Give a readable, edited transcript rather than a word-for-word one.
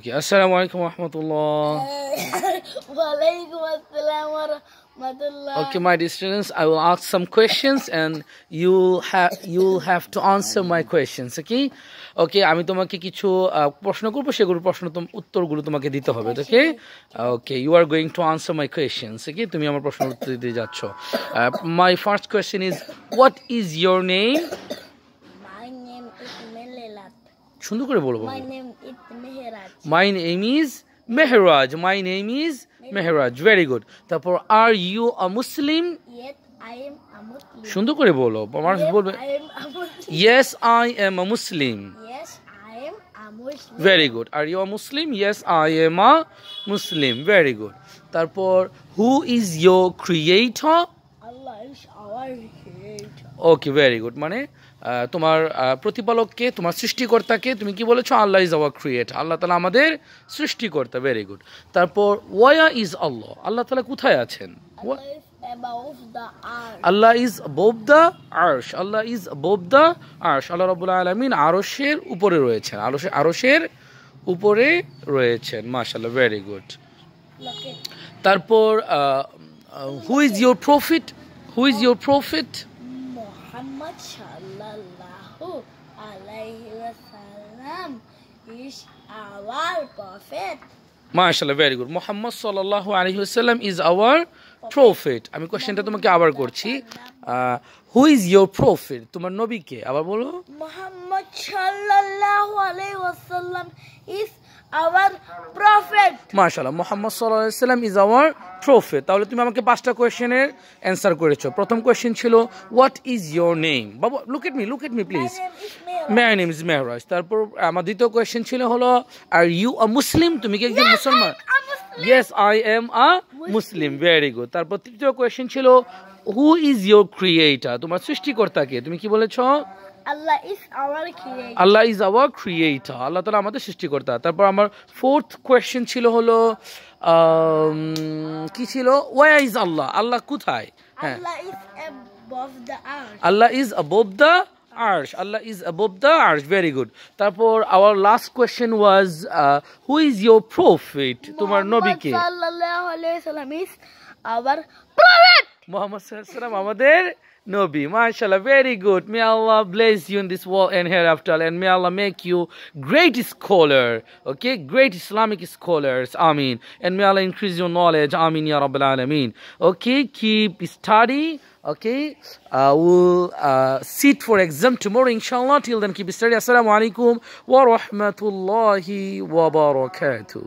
Okay, Assalamu alaikum wa rahmatullah. Walaikum assalam wa rahmatullah. Okay, my dear students, I will ask some questions and you'll have to answer my questions. Okay? Okay, আমি তোমাকে কিছু প্রশ্ন করব, সেগুলোর উত্তরগুলো তোমাকে দিতে হবে. Okay? Okay, you are going to answer my questions. Okay? তুমি আমার প্রশ্নের উত্তর দিতে যাচ্ছ. My first question is, what is your name? My name is Melelat. সুন্দর করে বলবো. My name is Mehraj. My name is Mehraj. My name is Mehraj. Very good. তারপর, are you a Muslim? Yes, I am a Muslim. সুন্দর করে বলো. মানুষ বলবে, I am a Muslim. yes, I am a Muslim. Yes, I am a Muslim. Very good. Are you a Muslim? Yes, I am a Muslim. Very good. তারপর, who is your creator? Allah is our creator. Okay, very good. মানে তোমার প্রতিপালককে, তোমার সৃষ্টিকর্তাকে তুমি কি বলেছো? আল্লাহ is our creator. Allah তাআলা আমাদের সৃষ্টিকর্তা। Very good. তারপর, ওয়া ইজ আল্লাহ? আল্লাহ তাআলা কোথায় আছেন? Allah is above the earth. Allah is above the আরশ। আল্লাহ ইজ অ্যাবভ দ্য আরশ। আল্লাহ রাব্বুল আলামিন আরশের উপরে রয়েছেন। আরশের উপরে রয়েছেন। মাশাআল্লাহ, ভেরি গুড। তারপর, হু is your profit? Who is your profit? Muhammad sallallahu alayhi wa sallam is our prophet. মাশাআল্লাহ, ভেরি গুড। মুহাম্মদ সাল্লাল্লাহু আলাইহি ওয়াসাল্লাম ইজ আওয়ার প্রফেট। আমি কোশ্চেনটা তোমাকে আবার করছি। হু ইজ ইওর প্রফেট? তোমার নবী কে? আবার বলো। Muhammad sallallahu alayhi wa sallam is our prophet. মাশাআল্লাহ, মুহাম্মদ সাল্লাল্লাহু আলাইহি ওয়াসাল্লাম ইজ আওয়ার প্রফেট। তাহলে তুমি আমাকে 5টা কোশ্চেনের অ্যানসার করেছো। প্রথম কোশ্চেন ছিল, হোয়াট ইজ ইওর নেম? বাবা, look at me please. My name is Mehraj. তারপর আমার দ্বিতীয় কোশ্চেন ছিল হলো, আর ইউ আ মুসলিম? তুমি কি একজন মুসলমান? Yes, I am a Muslim. Very good. তারপর তৃতীয় কোশ্চেন ছিল, হু ইজ ইওর ক্রিয়েটর? তোমার সৃষ্টিকর্তাকে তুমি কি বলেছো? Allah is our creator. Allah is our creator. Allah তাআলা আমাদের সৃষ্টিকর্তা। তারপর আমার ফোর্থ কোয়েশ্চেন ছিল হলো, কি ছিল? ওয়া ইজ আল্লাহ? আল্লাহ কোথায়? হ্যাঁ, Allah is above the earth. Allah is above the আরশ। আল্লাহ ইজ অ্যাবভ দ্য আরশ। Very good. তারপর our last question was, who is your prophet? তোমার নবী কে? Muhammad sallallahu alayhi wa sallam is our prophet. Muhammad সাল্লাল্লাহু আলাইহি ওয়াসাল্লাম আমাদের নবী। মাশাআল্লাহ, very good. May Allah bless you in this world and hereafter, and may Allah make you great scholar, okay, great Islamic scholars. Ameen. And may Allah increase your knowledge. Ameen ya Rabbil Alameen. Okay, keep study. Okay, we'll sit for exam tomorrow, inshallah. Till then, keep study. Assalamu alaikum wa rahmatullahi wa barakatuh.